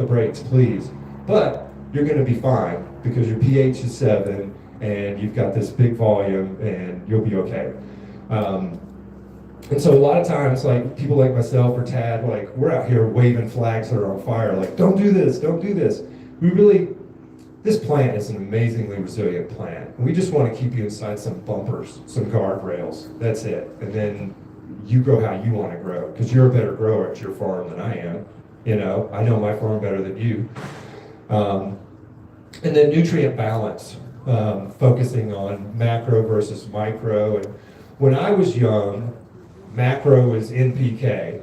the brakes, please. But you're going to be fine because your pH is 7 and you've got this big volume and you'll be okay. And so a lot of times, like people like myself or Tad, like we're out here waving flags that are on fire, like don't do this, don't do this. This plant is an amazingly resilient plant. And we just want to keep you inside some bumpers, some guardrails. That's it. And then you grow how you want to grow because you're a better grower at your farm than I am. You know, I know my farm better than you. And then nutrient balance, focusing on macro versus micro. And when I was young, macro is NPK,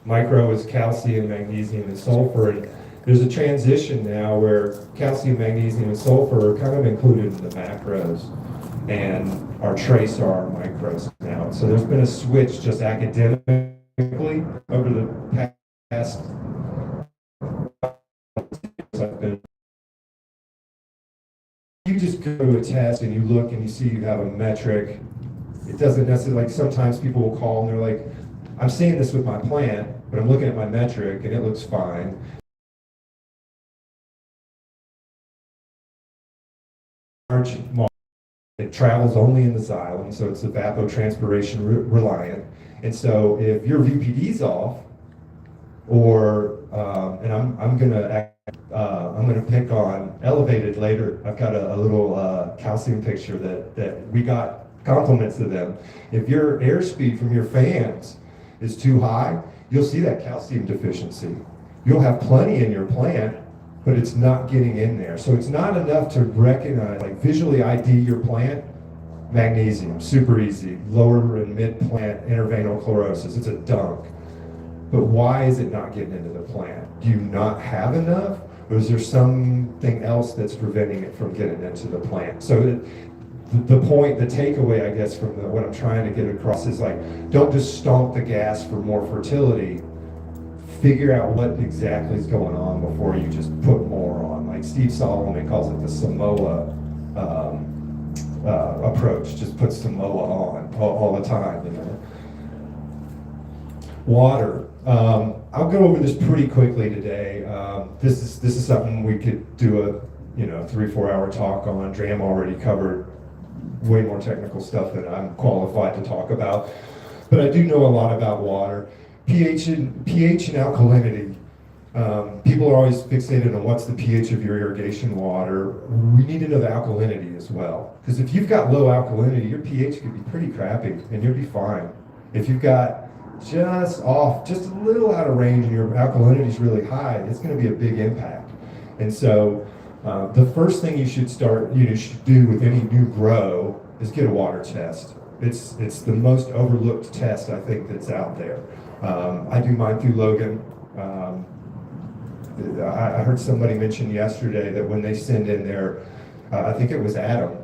micro is calcium, magnesium, and sulfur. And there's a transition now where calcium, magnesium, and sulfur are kind of included in the macros, and our trace are our micros now. So there's been a switch just academically over the past. You just go to a test and you look and you see you have a metric. It doesn't necessarily, like sometimes people will call and they're like, I'm seeing this with my plant, but I'm looking at my metric and it looks fine. It travels only in the xylem, so it's evapotranspiration reliant. And so if your VPD's off, or and I'm gonna pick on elevated later. I've got a little calcium picture that we got compliments of them. If your airspeed from your fans is too high, you'll see that calcium deficiency. You'll have plenty in your plant, but it's not getting in there. So it's not enough to recognize, like visually ID your plant. Magnesium, super easy. Lower and mid plant intraveinal chlorosis, it's a dunk. But why is it not getting into the plant? Do you not have enough? Or is there something else that's preventing it from getting into the plant? So the point, the takeaway, I guess, from what I'm trying to get across is like, don't just stomp the gas for more fertility. Figure out what exactly is going on before you just put more on. Like Steve Solomon calls it the Samoa approach. Just put Samoa on all the time, you know. Water. I'll go over this pretty quickly today. This is something we could do a 3-4 hour talk on. Dram already covered way more technical stuff than I'm qualified to talk about, but I do know a lot about water. pH and alkalinity. People are always fixated on what's the pH of your irrigation water. We need to know the alkalinity as well, because if you've got low alkalinity, your pH could be pretty crappy and you'll be fine. If you've got just a little out of range and your alkalinity is really high, it's going to be a big impact. And so the first thing you should do with any new grow is get a water test. It's the most overlooked test I think that's out there. I do mine through Logan. I heard somebody mention yesterday that when they send in their, I think it was Adam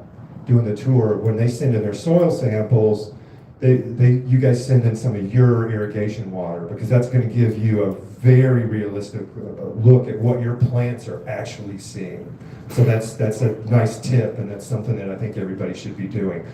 doing the tour, when they send in their soil samples, you guys send in some of your irrigation water, because that's going to give you a very realistic look at what your plants are actually seeing. So that's a nice tip, and that's something that I think everybody should be doing.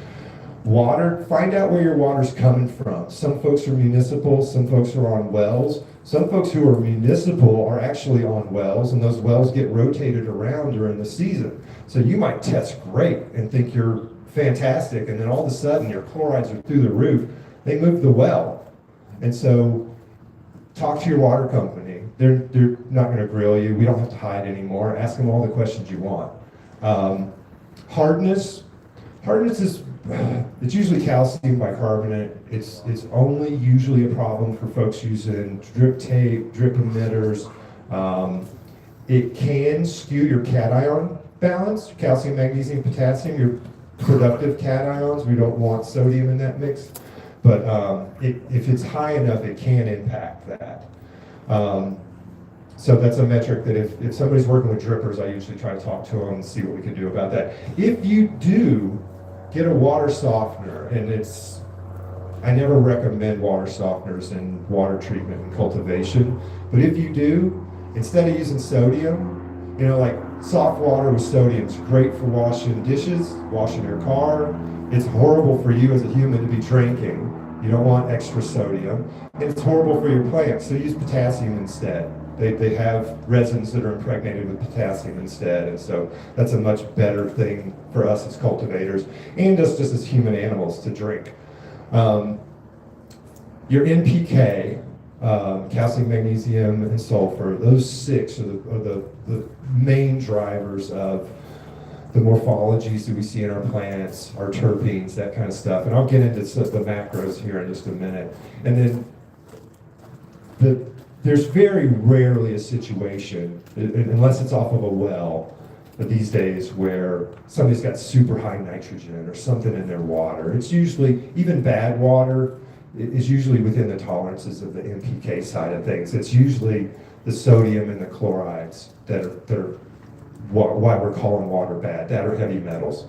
Water, find out where your water's coming from. Some folks are municipal, some folks are on wells. Some folks who are municipal are actually on wells, and those wells get rotated around during the season. So you might test great and think you're fantastic, and then all of a sudden your chlorides are through the roof. They moved the well. And so talk to your water company. They're not going to grill you. We don't have to hide anymore. Ask them all the questions you want. Hardness is, it's usually calcium bicarbonate. It's only usually a problem for folks using drip tape, drip emitters. It can skew your cation balance, calcium, magnesium, potassium, your productive cations. We don't want sodium in that mix, but if it's high enough, it can impact that. So that's a metric that if somebody's working with drippers, I usually try to talk to them and see what we can do about that. If you do get a water softener, and I never recommend water softeners in water treatment and cultivation, but if you do, instead of using sodium, like soft water with sodium is great for washing dishes, washing your car. It's horrible for you as a human to be drinking. You don't want extra sodium. And it's horrible for your plants, so use potassium instead. They have resins that are impregnated with potassium instead, and so that's a much better thing for us as cultivators and us just as human animals to drink. Your NPK, calcium, magnesium, and sulfur, those six are the main drivers of the morphologies that we see in our plants, our terpenes, that kind of stuff. And I'll get into the macros here in just a minute. And then there's very rarely a situation, unless it's off of a well these days, where somebody's got super high nitrogen or something in their water. It's usually, even bad water is usually within the tolerances of the NPK side of things. It's usually the sodium and the chlorides that are why we're calling water bad. That are heavy metals.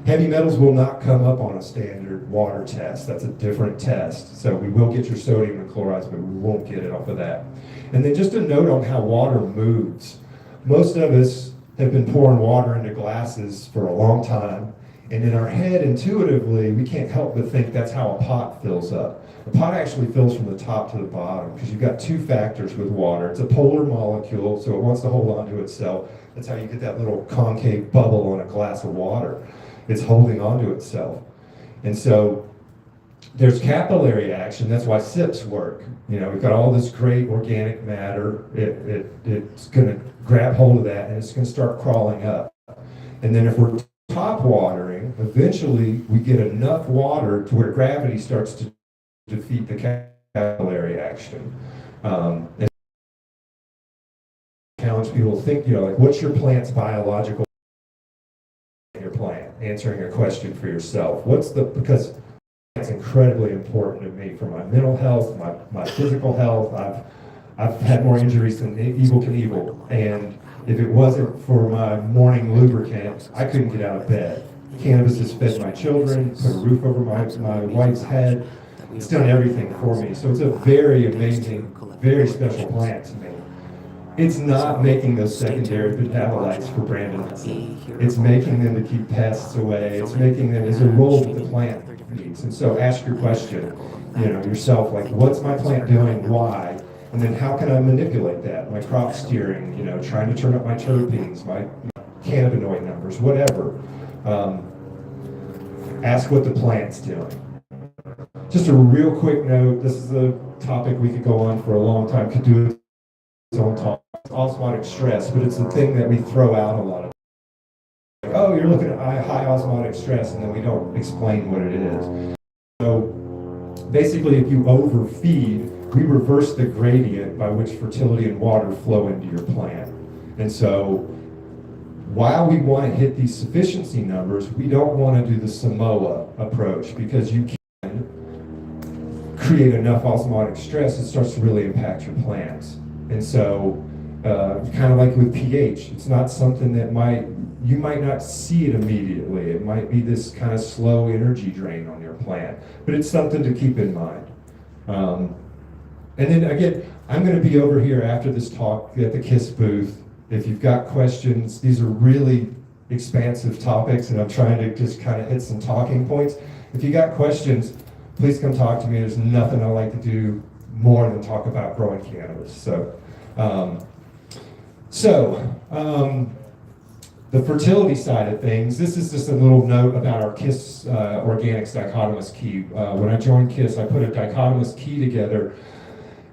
Heavy metals will not come up on a standard water test. That's a different test. So we will get your sodium and chlorides, but we won't get it off of that. And then just a note on how water moves. Most of us have been pouring water into glasses for a long time, and in our head, intuitively, we can't help but think that's how a pot fills up. The pot actually fills from the top to the bottom, because you've got two factors with water. It's a polar molecule, so it wants to hold on to itself. That's how you get that little concave bubble on a glass of water. It's holding on to itself. And so there's capillary action. That's why sips work. You know, we've got all this great organic matter. It's going to grab hold of that, and it's going to start crawling up. And then if we're top watering, eventually we get enough water to where gravity starts to defeat the capillary action. And challenge people to think, you know, like, what's your plant's biological in your plant? Answering a question for yourself. Because it's incredibly important to me for my mental health, my physical health. I've had more injuries than Evel Knievel, and if it wasn't for my morning lubricant, I couldn't get out of bed. Cannabis has fed my children, put a roof over my wife's head. It's done everything for me. So it's a very amazing, very special plant to me. It's not making those secondary metabolites for Brandon. It's making them to keep pests away. It's making them as a role that the plant needs. And so ask your question, you know, yourself, like, what's my plant doing? Why? And then how can I manipulate that? My crop steering, you know, trying to turn up my terpenes, my cannabinoid numbers, whatever. Ask what the plant's doing. Just a real quick note, this is a topic we could go on for a long time, could do its own talk. Osmotic stress, but it's a thing that we throw out a lot of. Like, oh, you're looking at high osmotic stress, and then we don't explain what it is. So basically, if you overfeed, we reverse the gradient by which fertility and water flow into your plant. And so while we want to hit these sufficiency numbers, we don't want to do the Samoa approach, because you can create enough osmotic stress, it starts to really impact your plants. And so kind of like with pH, it's not something that you might not see it immediately. It might be this kind of slow energy drain on your plant, but it's something to keep in mind. And then again, I'm going to be over here after this talk at the KISS booth. If you've got questions, these are really expansive topics, and I'm trying to just kind of hit some talking points. If you got questions, please come talk to me. There's nothing I like to do more than talk about growing cannabis. The fertility side of things, this is just a little note about our KISS Organics dichotomous key. When I joined KISS, I put a dichotomous key together.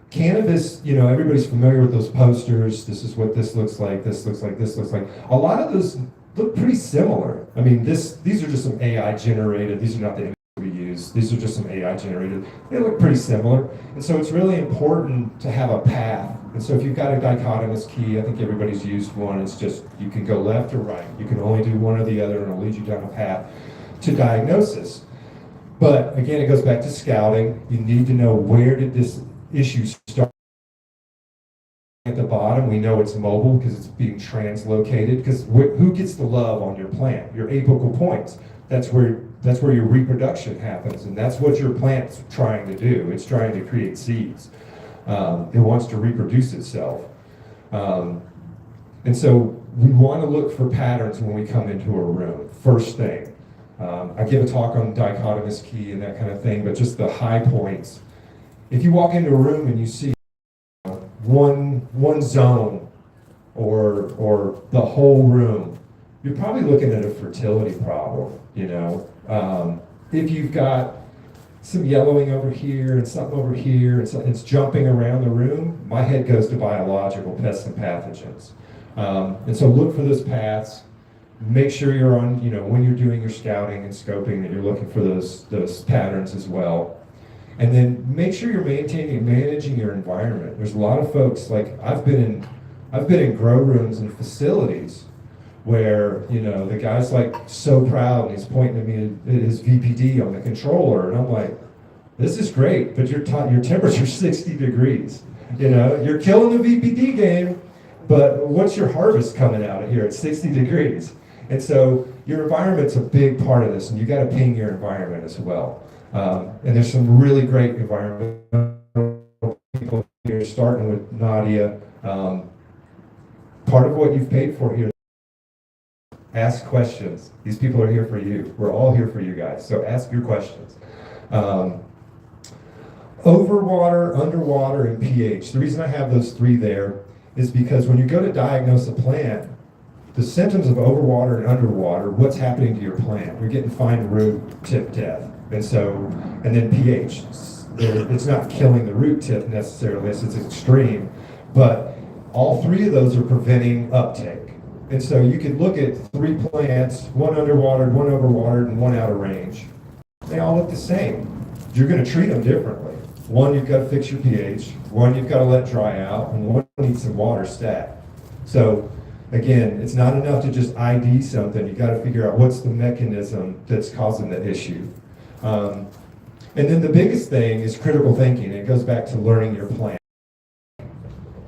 Cannabis, you know, everybody's familiar with those posters. This is what this looks like, this looks like, this looks like. A lot of those look pretty similar. I mean, these are just some AI generated. These are not the images we use. These are just some AI generated. They look pretty similar. And so it's really important to have a path. And so if you've got a dichotomous key, I think everybody's used one. It's just, you can go left or right. You can only do one or the other, and it'll lead you down a path to diagnosis. But again, it goes back to scouting. You need to know, where did this issue start? At the bottom, we know it's mobile because it's being translocated. Because who gets the love on your plant? Your apical points. That's where your reproduction happens, and that's what your plant's trying to do. It's trying to create seeds. It wants to reproduce itself. And so we want to look for patterns when we come into a room, first thing. I give a talk on dichotomous key and that kind of thing, but just the high points. If you walk into a room and you see one zone or the whole room, you're probably looking at a fertility problem, you know. If you've got some yellowing over here and something over here, and it's jumping around the room, my head goes to biological pests and pathogens. And so look for those paths. Make sure you're on, you know, when you're doing your scouting and scoping, that you're looking for those patterns as well. And then make sure you're maintaining and managing your environment. There's a lot of folks, like I've been in grow rooms and facilities where, you know, the guy's like so proud and he's pointing at me at his VPD on the controller, and I'm like, this is great, but your temperature's 60 degrees. You know, you're killing the VPD game, but what's your harvest coming out of here at 60 degrees? And so your environment's a big part of this, and you got to ping your environment as well. And there's some really great environmental people here, starting with Nadia. Part of what you've paid for here, ask questions. These people are here for you. We're all here for you guys, so ask your questions. Overwater, underwater, and pH. The reason I have those three there is because when you go to diagnose a plant, the symptoms of overwater and underwater, what's happening to your plant? You're getting fine root tip death. And then pH. It's not killing the root tip necessarily, it's extreme, but all three of those are preventing uptake. And so you could look at three plants, one underwatered, one overwatered, and one out of range. They all look the same. You're going to treat them differently. One, you've got to fix your pH. One, you've got to let dry out. And one needs some water stat. So again, it's not enough to just ID something. You've got to figure out what's the mechanism that's causing the issue. And then the biggest thing is critical thinking. It goes back to learning your plant.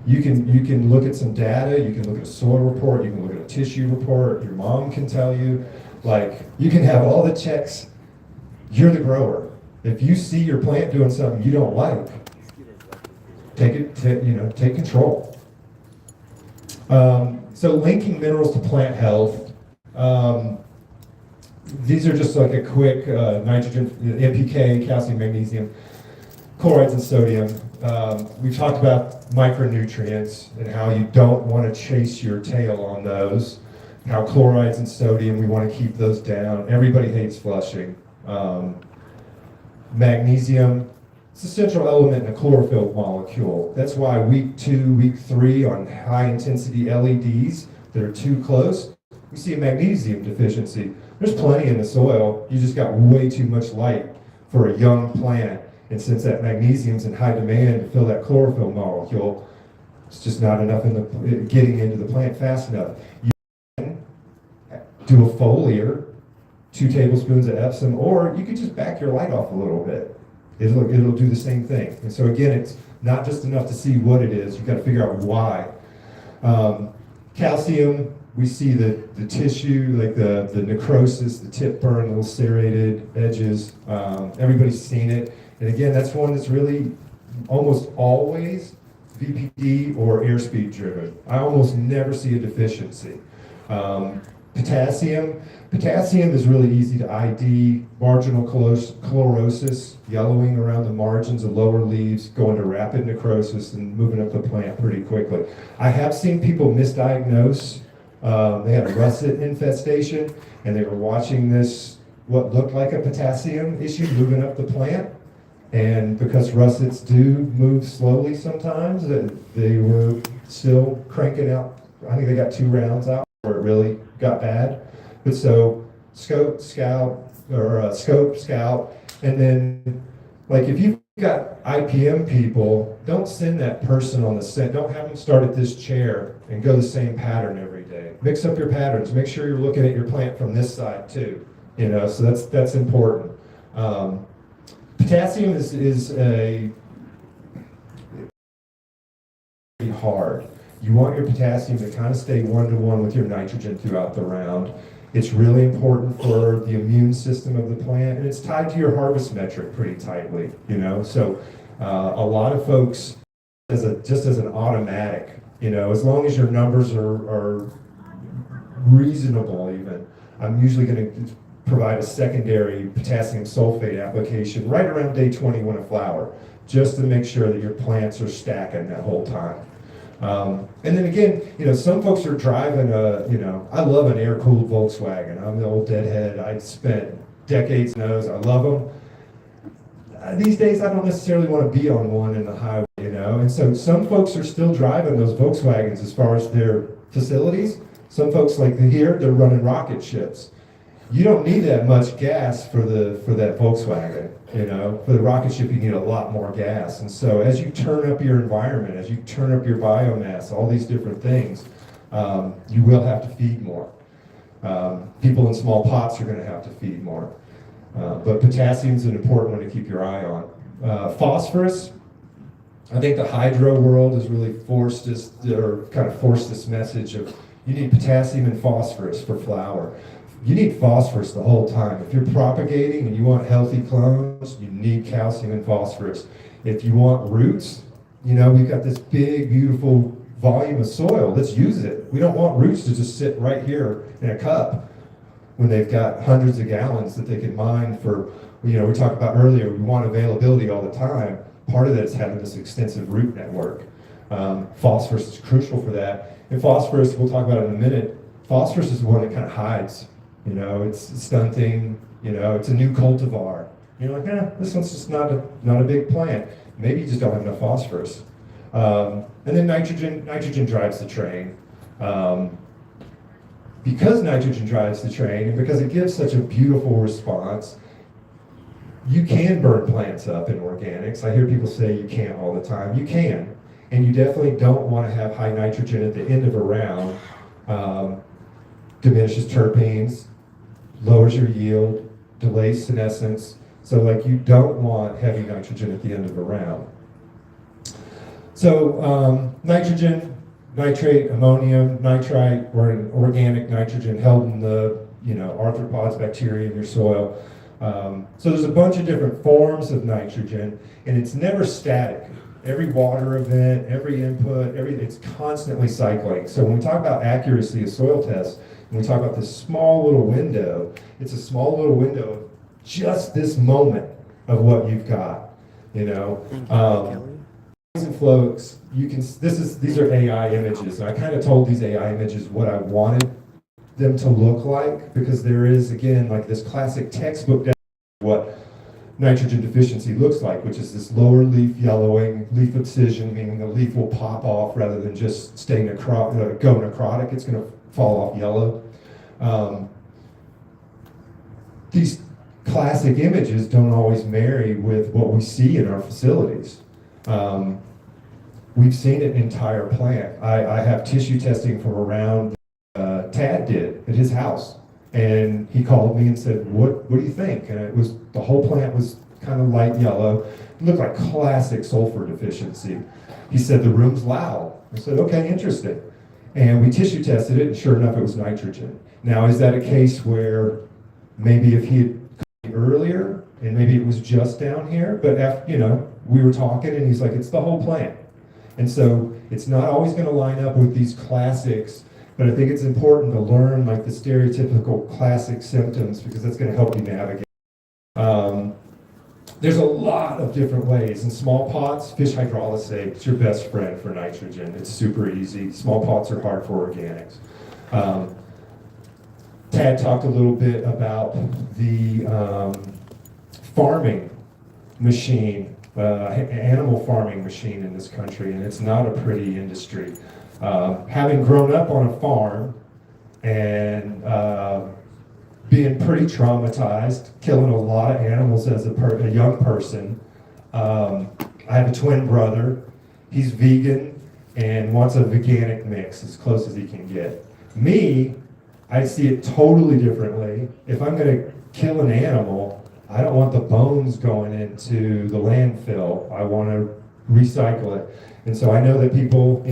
You can look at some data, you can look at a soil report, you can look at a tissue report, your mom can tell you, like, you can have all the checks. You're the grower. If you see your plant doing something you don't like, take control. So linking minerals to plant health. These are just like a quick nitrogen, NPK, calcium, magnesium, chlorides, and sodium. We've talked about micronutrients and how you don't want to chase your tail on those. How chlorides and sodium, we want to keep those down. Everybody hates flushing. Magnesium, it's a central element in a chlorophyll molecule. That's why week 2, week 3 on high intensity LEDs that are too close, we see a magnesium deficiency. There's plenty in the soil, you just got way too much light for a young plant. And since that magnesium's in high demand to fill that chlorophyll molecule, it's just not enough getting into the plant fast enough. You can do a foliar, 2 tablespoons of Epsom, or you could just back your light off a little bit. It'll do the same thing. And so again, it's not just enough to see what it is, you've got to figure out why. Calcium, we see the tissue, like the necrosis, the tip burn, little serrated edges. Everybody's seen it. And again, that's one that's really almost always VPD or airspeed driven. I almost never see a deficiency. Potassium is really easy to ID. Marginal chlorosis, yellowing around the margins of lower leaves, going to rapid necrosis and moving up the plant pretty quickly. I have seen people misdiagnose. They had a russet infestation and they were watching this, what looked like a potassium issue moving up the plant. And because russets do move slowly sometimes, they were still cranking out. I think they got 2 rounds out where it really got bad. But so scope, scout, and then like if you've got IPM people, don't send that person on the set. Don't have them start at this chair and go the same pattern every day. Mix up your patterns. Make sure you're looking at your plant from this side too. You know, so that's important. Potassium is hard. You want your potassium to kind of stay 1-to-1 with your nitrogen throughout the round. It's really important for the immune system of the plant, and it's tied to your harvest metric pretty tightly, you know. So a lot of folks, just as an automatic, you know, as long as your numbers are reasonable even, I'm usually going to provide a secondary potassium sulfate application right around day 21 of flower, just to make sure that your plants are stacking that whole time. And then again, some folks are driving I love an air-cooled Volkswagen. I'm the old deadhead. I spent decades in those. I love them. These days, I don't necessarily want to be on one in the highway, And so some folks are still driving those Volkswagens as far as their facilities. Some folks like here, they're running rocket ships. You don't need that much gas for that Volkswagen, For the rocket ship, you need a lot more gas. And so as you turn up your environment, as you turn up your biomass, all these different things, you will have to feed more. People in small pots are going to have to feed more. But potassium is an important one to keep your eye on. Phosphorus, I think the hydro world has really forced this message of you need potassium and phosphorus for flower. You need phosphorus the whole time. If you're propagating and you want healthy clones, you need calcium and phosphorus. If you want roots, we've got this big, beautiful volume of soil. Let's use it. We don't want roots to just sit right here in a cup when they've got hundreds of gallons that they can mine for, we talked about earlier, we want availability all the time. Part of that is having this extensive root network. Phosphorus is crucial for that. And phosphorus, we'll talk about it in a minute, phosphorus is the one that kind of hides. It's stunting, it's a new cultivar. You're like, this one's just not a big plant. Maybe you just don't have enough phosphorus. And then nitrogen drives the train. Because nitrogen drives the train and because it gives such a beautiful response, you can burn plants up in organics. I hear people say you can't all the time. You can. And you definitely don't want to have high nitrogen at the end of a round. Diminishes terpenes, lowers your yield, delays senescence. So you don't want heavy nitrogen at the end of a round. So nitrogen, nitrate, ammonium, nitrite, or an organic nitrogen held in the arthropods, bacteria in your soil. So there's a bunch of different forms of nitrogen, and it's never static. Every water event, every input, it's constantly cycling. So when we talk about accuracy of soil tests, when we talk about this small little window, it's a small little window of just this moment of what you've got. And floats, these are AI images. And I kind of told these AI images what I wanted them to look like, because there is, again, this classic textbook definition of what nitrogen deficiency looks like, which is this lower leaf yellowing, leaf abscission, meaning the leaf will pop off rather than just stay go necrotic. It's going to fall off yellow. These classic images don't always marry with what we see in our facilities. We've seen an entire plant. I have tissue testing from around Tad did at his house. And he called me and said, what do you think? And the whole plant was kind of light yellow. It looked like classic sulfur deficiency. He said, the room's loud. I said, okay, interesting. And we tissue tested it, and sure enough, it was nitrogen. Now, is that a case where maybe if he had come earlier, and maybe it was just down here, but after, we were talking, and he's like, it's the whole plant. And so it's not always going to line up with these classics, but I think it's important to learn the stereotypical classic symptoms, because that's going to help you navigate. There's a lot of different ways. In small pots, fish hydrolysate is your best friend for nitrogen. It's super easy. Small pots are hard for organics. Tad talked a little bit about the farming machine, animal farming machine in this country, and it's not a pretty industry. Having grown up on a farm and being pretty traumatized, killing a lot of animals as a young person. I have a twin brother. He's vegan and wants a veganic mix as close as he can get. Me, I see it totally differently. If I'm going to kill an animal, I don't want the bones going into the landfill. I want to recycle it. And so I know that people,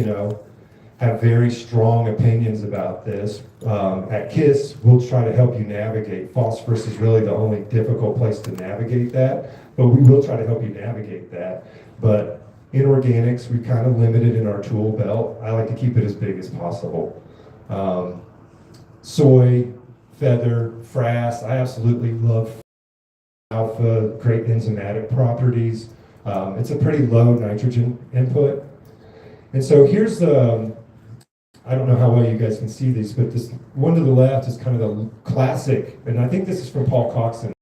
have very strong opinions about this. At KISS, we'll try to help you navigate. Phosphorus is really the only difficult place to navigate that, but we will try to help you navigate that. But in organics, we're kind of limited in our tool belt. I like to keep it as big as possible. Soy, feather, frass, I absolutely love alpha, great enzymatic properties. It's a pretty low nitrogen input. And so here's the, I don't know how well you guys can see these, but this one to the left is kind of the classic, and I think this is from Paul Coxon.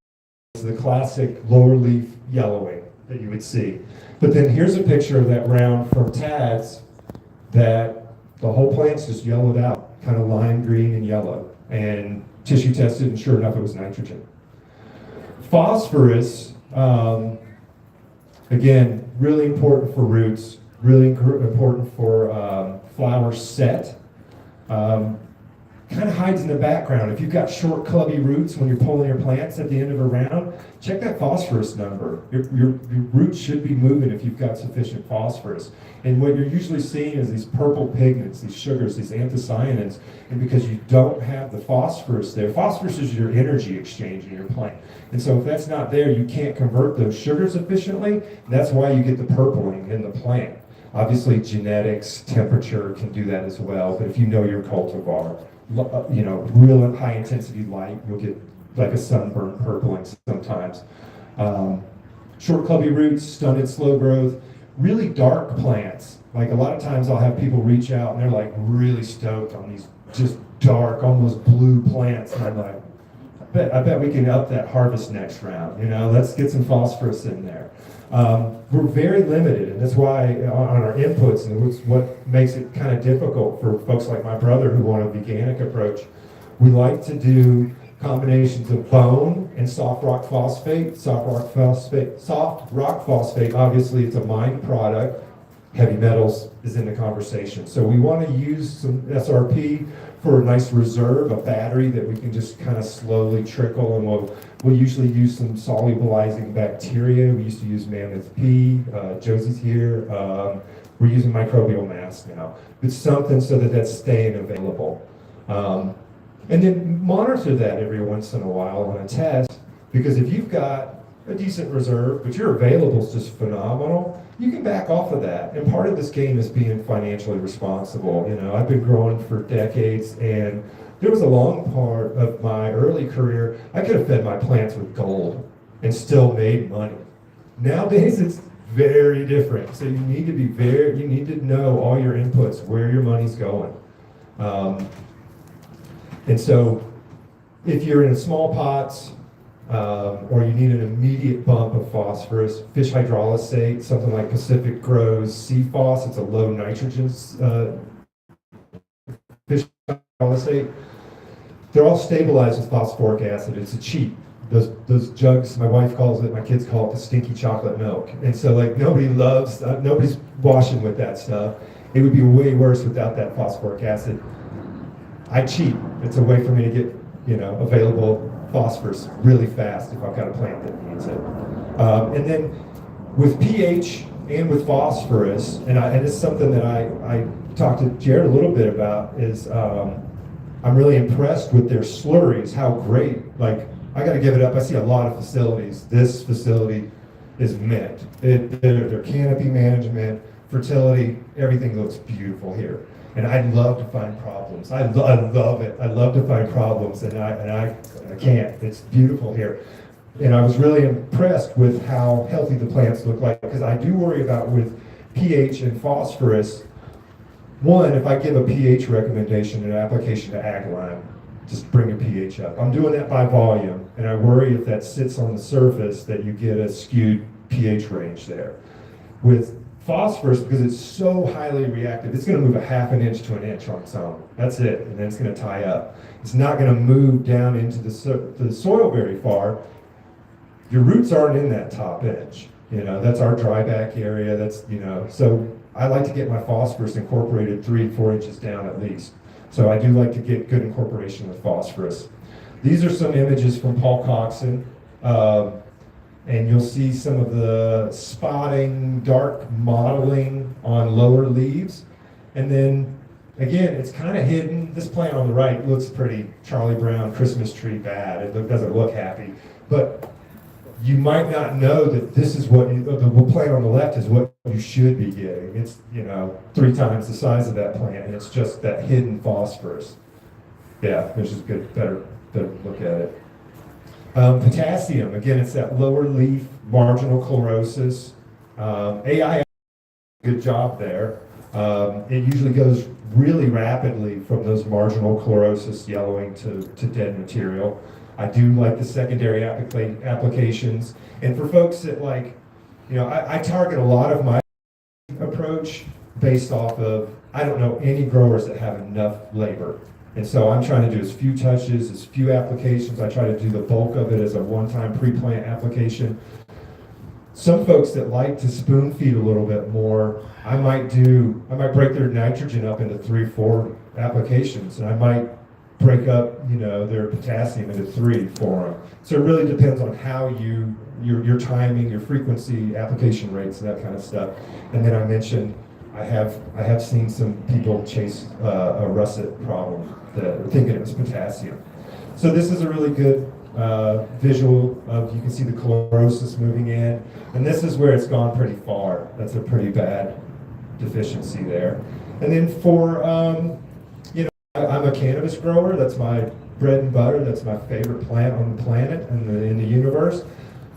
It's the classic lower leaf yellowing that you would see. But then here's a picture of that round from Tad's that the whole plant's just yellowed out, kind of lime green and yellow, and tissue tested, and sure enough, it was nitrogen. Phosphorus, again, really important for roots, really important for flower set. Kind of hides in the background. If you've got short, clubby roots when you're pulling your plants at the end of a round, check that phosphorus number. Your roots should be moving if you've got sufficient phosphorus. And what you're usually seeing is these purple pigments, these sugars, these anthocyanins, and because you don't have the phosphorus there, phosphorus is your energy exchange in your plant. And so if that's not there, you can't convert those sugars efficiently. That's why you get the purpling in the plant. Obviously, genetics, temperature can do that as well, but if you know your cultivar, real high intensity light, you'll get like a sunburn purpling sometimes. Short clubby roots, stunted slow growth, really dark plants. Like a lot of times I'll have people reach out and they're like really stoked on these just dark, almost blue plants. And I'm like, I bet we can up that harvest next round. Let's get some phosphorus in there. We're very limited, and that's why on our inputs, and it's what makes it kind of difficult for folks like my brother who want a veganic approach. We like to do combinations of bone and soft rock phosphate. Soft rock phosphate, obviously it's a mined product. Heavy metals is in the conversation. So we want to use some SRP for a nice reserve, a battery that we can just kind of slowly trickle, and we'll usually use some solubilizing bacteria. We used to use Mammoth P, Josie's here. We're using microbial mass now. It's something so that that's staying available. And then monitor that every once in a while on a test, because if you've got a decent reserve, but your available is just phenomenal, you can back off of that. And part of this game is being financially responsible. I've been growing for decades, and there was a long part of my early career, I could have fed my plants with gold and still made money. Nowadays, it's very different. So you need to know all your inputs, where your money's going. And so if you're in small pots, or you need an immediate bump of phosphorus, fish hydrolysate, something like Pacific Grows CFOS, it's a low nitrogen fish hydrolysate. They're all stabilized with phosphoric acid. It's a cheat. Those jugs, my wife calls it, my kids call it the stinky chocolate milk. And so nobody's washing with that stuff. It would be way worse without that phosphoric acid. I cheat. It's a way for me to get, available phosphorus really fast if I've got a plant that needs it. And then with pH and with phosphorus, and it's something that I talked to Jared a little bit about, is I'm really impressed with their slurries, how great, I got to give it up. I see a lot of facilities. This facility is mint. Their canopy management, fertility, everything looks beautiful here. And I love to find problems. I love it. I love to find problems, and I can't. It's beautiful here. And I was really impressed with how healthy the plants look like, because I do worry about with pH and phosphorus. One, if I give a pH recommendation in an application to ag lime, just bring your pH up. I'm doing that by volume, and I worry if that sits on the surface that you get a skewed pH range there. With phosphorus, because it's so highly reactive, it's going to move a half an inch to an inch on its own. That's it, and then it's going to tie up. It's not going to move down into the soil very far. Your roots aren't in that top edge. That's our dryback area. So I like to get my phosphorus incorporated 3-4 inches down at least. So I do like to get good incorporation with phosphorus. These are some images from Paul Coxon. And you'll see some of the spotting, dark mottling on lower leaves. And then, again, it's kind of hidden. This plant on the right looks pretty Charlie Brown Christmas tree bad. It doesn't look happy. But you might not know that this is the plant on the left is what you should be getting. It's, 3 times the size of that plant, and it's just that hidden phosphorus. Yeah, there's just better look at it. Potassium, again, it's that lower leaf marginal chlorosis. AI, good job there. It usually goes really rapidly from those marginal chlorosis yellowing to dead material. I do like the secondary applications. And for folks that like, I target a lot of my approach based off of, I don't know any growers that have enough labor. And so I'm trying to do as few touches, as few applications. I try to do the bulk of it as a one-time pre-plant application. Some folks that like to spoon feed a little bit more, I might break their nitrogen up into 3-4 applications, and I might break up, their potassium into 3 for them. So it really depends on how your timing, your frequency, application rates, and that kind of stuff. And then I mentioned I have seen some people chase a russet problem thinking it was potassium. So this is a really good visual of, you can see the chlorosis moving in, and this is where it's gone pretty far. That's a pretty bad deficiency there. And then for, I'm a cannabis grower. That's my bread and butter. That's my favorite plant on the planet and in the universe.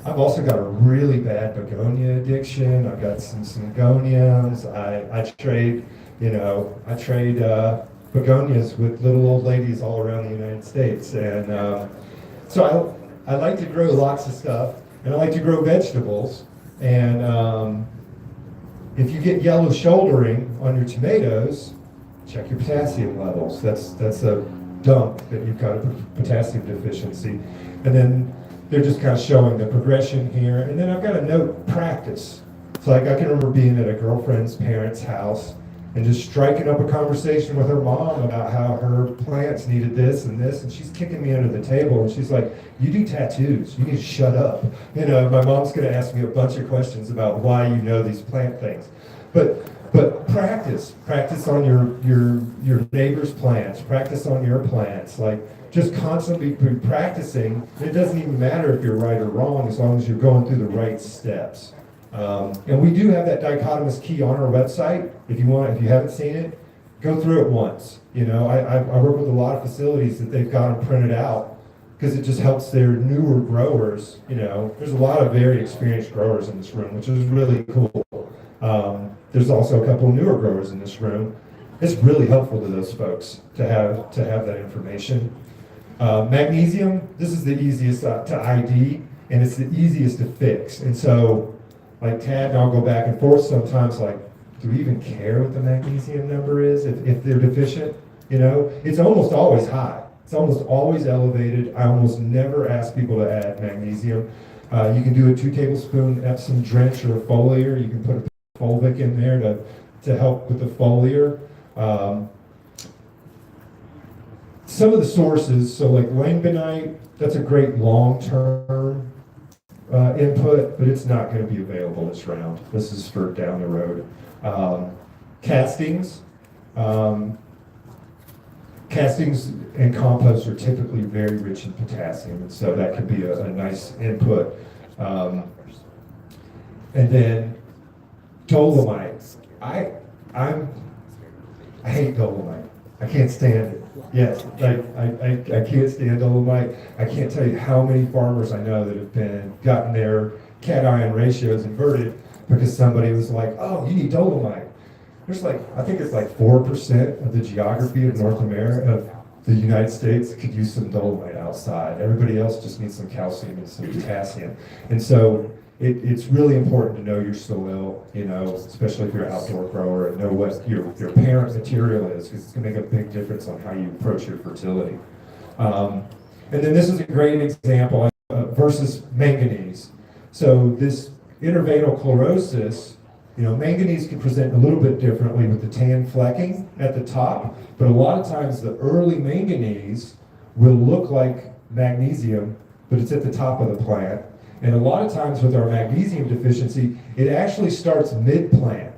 I've also got a really bad begonia addiction. I've got some syngoniums. I trade begonias with little old ladies all around the United States. And so I like to grow lots of stuff, and I like to grow vegetables. And if you get yellow shouldering on your tomatoes, check your potassium levels. That's a dump that you've got a potassium deficiency. And then they're just kind of showing the progression here. And then I've got a note, practice. So like I can remember being at a girlfriend's parents' house and just striking up a conversation with her mom about how her plants needed this and this, and she's kicking me under the table, and she's like, "You do tattoos, you need to shut up." My mom's gonna ask me a bunch of questions about why you know these plant things. But practice on your neighbor's plants, practice on your plants, like just constantly practicing. It doesn't even matter if you're right or wrong as long as you're going through the right steps. And we do have that dichotomous key on our website. If you haven't seen it, go through it once. I work with a lot of facilities that they've got them printed out because it just helps their newer growers. There's a lot of very experienced growers in this room, which is really cool. There's also a couple of newer growers in this room. It's really helpful to those folks to have that information. Magnesium, this is the easiest to ID, and it's the easiest to fix. And so, like Tad and I'll go back and forth sometimes, like, do we even care what the magnesium number is if they're deficient? It's almost always high. It's almost always elevated. I almost never ask people to add magnesium. You can do a 2 tablespoon Epsom drench or a foliar. You can put a fulvic in there to help with the foliar. Some of the sources, so like langbeinite, that's a great long-term input, but it's not going to be available this round. This is for down the road. Castings. Castings and compost are typically very rich in potassium, and so that could be a nice input. And then dolomite. I hate dolomite. I can't stand it. Yes, I can't stand dolomite. I can't tell you how many farmers I know that have gotten their cation ratios inverted because somebody was like, "Oh, you need dolomite." There's I think it's 4% of the geography of North America, of the United States, could use some dolomite outside. Everybody else just needs some calcium and some potassium. And so it's really important to know your soil, especially if you're an outdoor grower, and know what your parent material is, because it's going to make a big difference on how you approach your fertility. And then this is a great example versus manganese. So this interveinal chlorosis, manganese can present a little bit differently with the tan flecking at the top, but a lot of times the early manganese will look like magnesium, but it's at the top of the plant. And a lot of times with our magnesium deficiency, it actually starts mid-plant.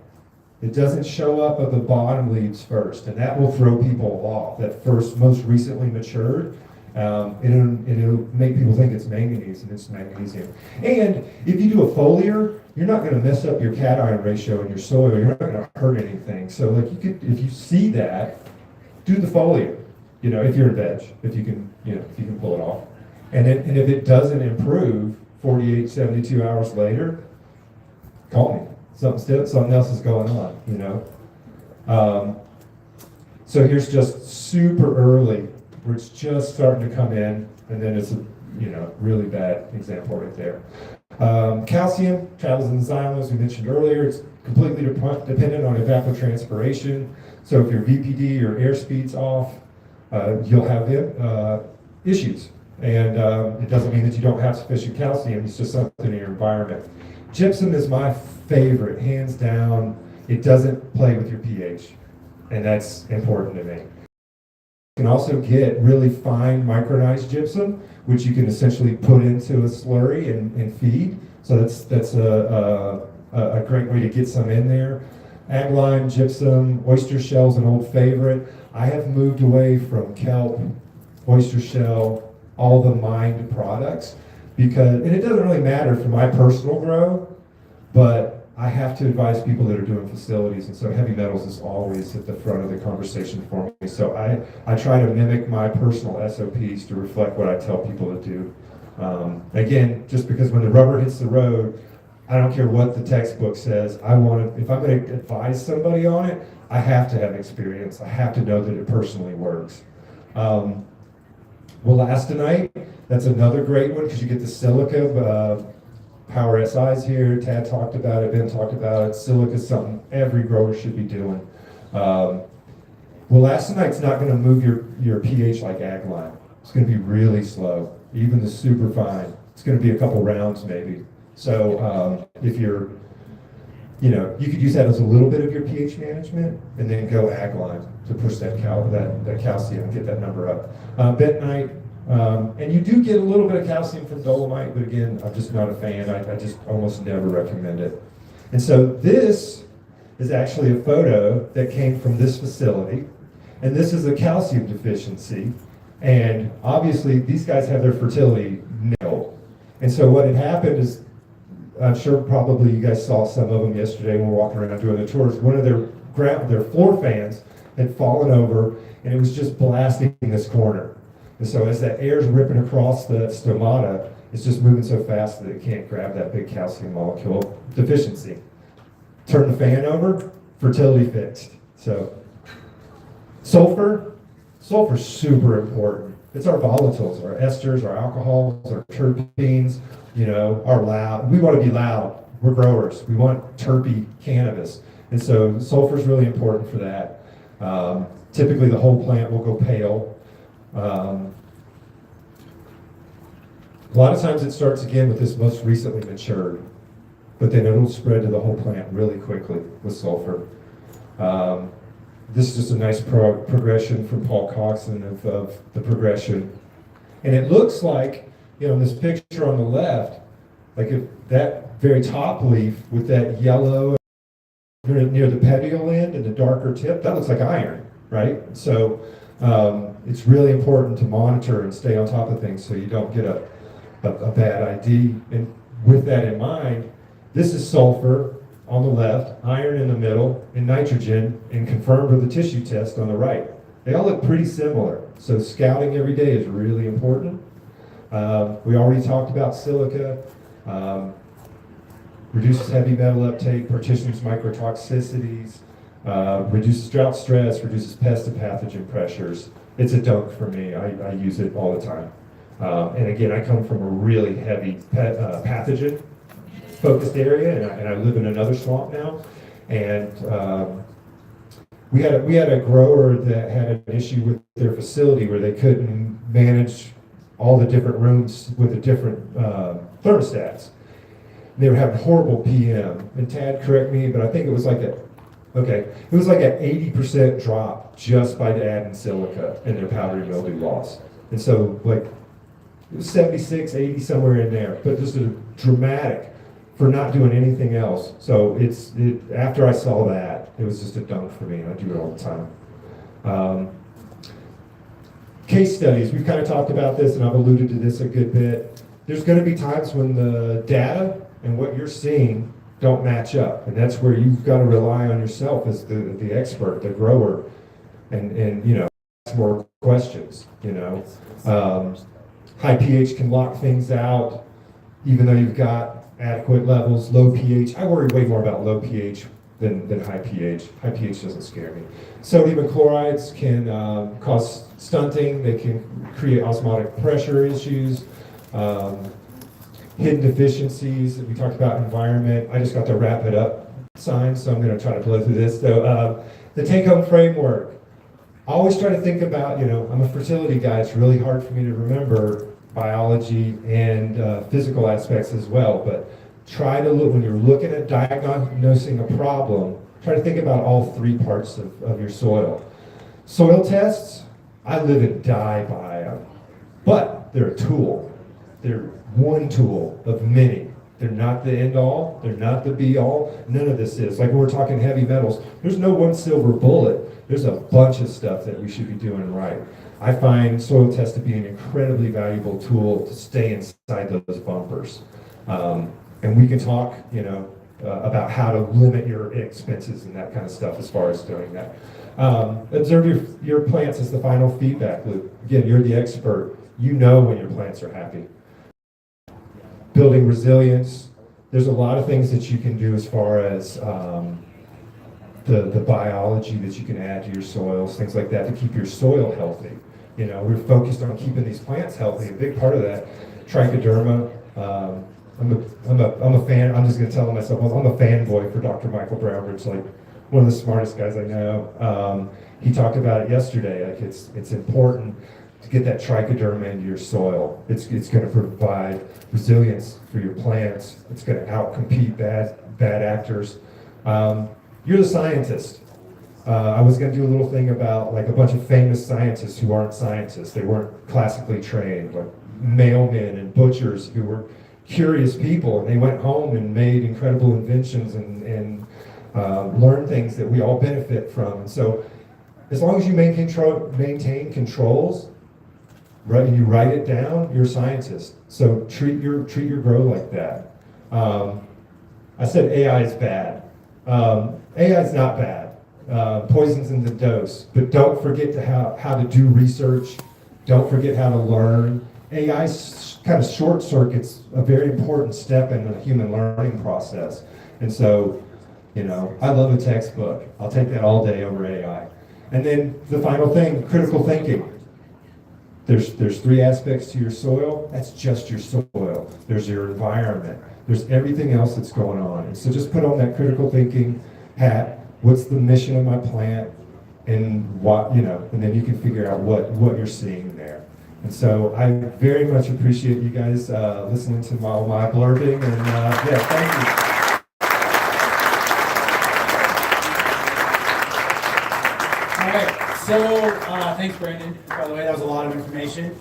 It doesn't show up at the bottom leaves first, and that will throw people off. That first, most recently matured, it'll make people think it's manganese, and it's magnesium. And if you do a foliar, you're not going to mess up your cation ratio in your soil. You're not going to hurt anything. So if you see that, do the foliar. If you're in veg, if you can pull it off. And if it doesn't improve 48, 72 hours later, call me. Something else is going on, Um, so here's just super early, where it's just starting to come in, and then it's a really bad example right there. Calcium travels in the xylem, as we mentioned earlier. It's completely dependent on evapotranspiration. So if your VPD or airspeed's off, you'll have issues. And it doesn't mean that you don't have sufficient calcium, it's just something in your environment. Gypsum is my favorite, hands down. It doesn't play with your pH, and that's important to me. You can also get really fine micronized gypsum, which you can essentially put into a slurry and feed. So that's a great way to get some in there. Ag lime, gypsum, oyster shell's an old favorite. I have moved away from kelp, oyster shell, all the mined products, and it doesn't really matter for my personal grow, but I have to advise people that are doing facilities, and so heavy metals is always at the front of the conversation for me. So I try to mimic my personal SOPs to reflect what I tell people to do. Again, just because when the rubber hits the road, I don't care what the textbook says. If I'm going to advise somebody on it, I have to have experience. I have to know that it personally works. Wolastanite, that's another great one because you get the silica. Power SIs here, Tad talked about it, Ben talked about it. Silica is something every grower should be doing. Wolastanite's not going to move your pH like ag lime. It's going to be really slow, even the super fine. It's going to be a couple rounds maybe. So if you're, you could use that as a little bit of your pH management and then go ag lime to push that calcium and get that number up. Bentonite, and you do get a little bit of calcium from dolomite, but again, I'm just not a fan. I just almost never recommend it. And so this is actually a photo that came from this facility, and this is a calcium deficiency. And obviously, these guys have their fertility nailed. And so what had happened is, I'm sure probably you guys saw some of them yesterday when we were walking around doing the tours. One of their floor fans had fallen over, and it was just blasting this corner. And so as that air is ripping across the stomata, it's just moving so fast that it can't grab that big calcium molecule. Deficiency. Turn the fan over, fertility fixed. So sulfur's super important. It's our volatiles, our esters, our alcohols, our terpenes, our loud. We want to be loud. We're growers. We want terpy cannabis. And so sulfur's really important for that. Typically the whole plant will go pale. A lot of times it starts again with this most recently matured, but then it'll spread to the whole plant really quickly with sulfur. This is just a nice progression from Paul Coxon of the progression. And it looks like, in this picture on the left, like if that very top leaf with that yellow near the petiole end and the darker tip, that looks like iron, right? So it's really important to monitor and stay on top of things so you don't get a bad ID. And with that in mind, this is sulfur on the left, iron in the middle, and nitrogen, and confirmed with the tissue test on the right. They all look pretty similar. So scouting every day is really important. We already talked about silica. Reduces heavy metal uptake, partitions microtoxicities, reduces drought stress, reduces pest and pathogen pressures. It's a dunk for me. I use it all the time. And again, I come from a really heavy pathogen focused area, and I live in another swamp now. And we had a grower that had an issue with their facility where they couldn't manage all the different rooms with the different thermostats. They were having horrible PM. And Tad, correct me, but I think it was like an 80% drop just by adding silica in their powdery mildew loss. And so like it was 76, 80, somewhere in there, but just a dramatic for not doing anything else. So after I saw that, it was just a dunk for me, and I do it all the time. Case studies, we've kind of talked about this, and I've alluded to this a good bit. There's going to be times when the data and what you're seeing don't match up, and that's where you've got to rely on yourself as the expert, the grower, and ask more questions. High pH can lock things out, even though you've got adequate levels. Low pH, I worry way more about low pH than high pH. High pH doesn't scare me. Sodium and chlorides can cause stunting. They can create osmotic pressure issues. Hidden deficiencies. We talked about environment. I just got the wrap it up sign, so I'm going to try to blow through this. So the take-home framework. I always try to think about, I'm a fertility guy. It's really hard for me to remember biology and physical aspects as well, but try to look, when you're looking at diagnosing a problem, try to think about all three parts of your soil. Soil tests, I live and die by them, but they're a tool. They're one tool of many. They're not the end all, they're not the be all, none of this is. Like when we're talking heavy metals, there's no one silver bullet. There's a bunch of stuff that we should be doing right. I find soil tests to be an incredibly valuable tool to stay inside those bumpers. And we can talk, about how to limit your expenses and that kind of stuff as far as doing that. Observe your plants as the final feedback loop. Again, you're the expert. You know when your plants are happy. Building resilience. There's a lot of things that you can do as far as the biology that you can add to your soils, things like that to keep your soil healthy. We're focused on keeping these plants healthy. A big part of that, trichoderma. I'm a fan. I'm just going to tell myself I'm a fanboy for Dr. Michael Brownridge, like one of the smartest guys I know. He talked about it yesterday. Like it's important to get that trichoderma into your soil. It's going to provide resilience for your plants. It's going to outcompete bad actors. You're the scientist. I was going to do a little thing about like a bunch of famous scientists who aren't scientists. They weren't classically trained, like mailmen and butchers who were curious people, and they went home and made incredible inventions and learned things that we all benefit from. And so as long as you maintain controls, right, and you write it down, you're a scientist. So treat your grow like that. I said AI is bad. AI is not bad. Poison's in the dose, but don't forget how to do research. Don't forget how to learn. AI kind of short circuits a very important step in the human learning process. And so, I love a textbook. I'll take that all day over AI. And then the final thing, critical thinking. There's three aspects to your soil. That's just your soil. There's your environment. There's everything else that's going on. And so just put on that critical thinking hat. What's the mission of my plant? And what, and then you can figure out what you're seeing there. And so I very much appreciate you guys listening to my blurbing. And thank you. All right, so thanks, Brandon. By the way, that was a lot of information.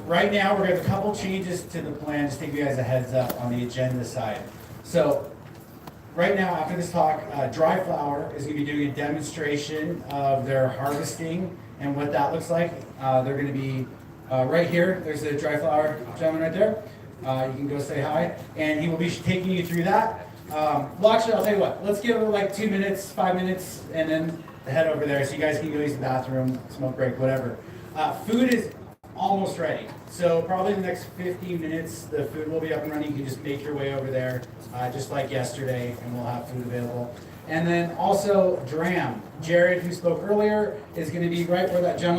Right now, we're going to have a couple changes to the plan, just to give you guys a heads up on the agenda side. So right now, after this talk, Dry Flower is going to be doing a demonstration of their harvesting and what that looks like. They're going to be right here. There's the Dry Flower gentleman right there. You can go say hi. And he will be taking you through that. Well, actually, I'll tell you what. Let's give it like 2 minutes, 5 minutes, and then head over there so you guys can go use the bathroom, smoke break, whatever. Food is almost ready. So probably in the next 15 minutes, the food will be up and running. You can just make your way over there, just like yesterday, and we'll have food available. And then also DRAM. Jared, who spoke earlier, is going to be right where that gentleman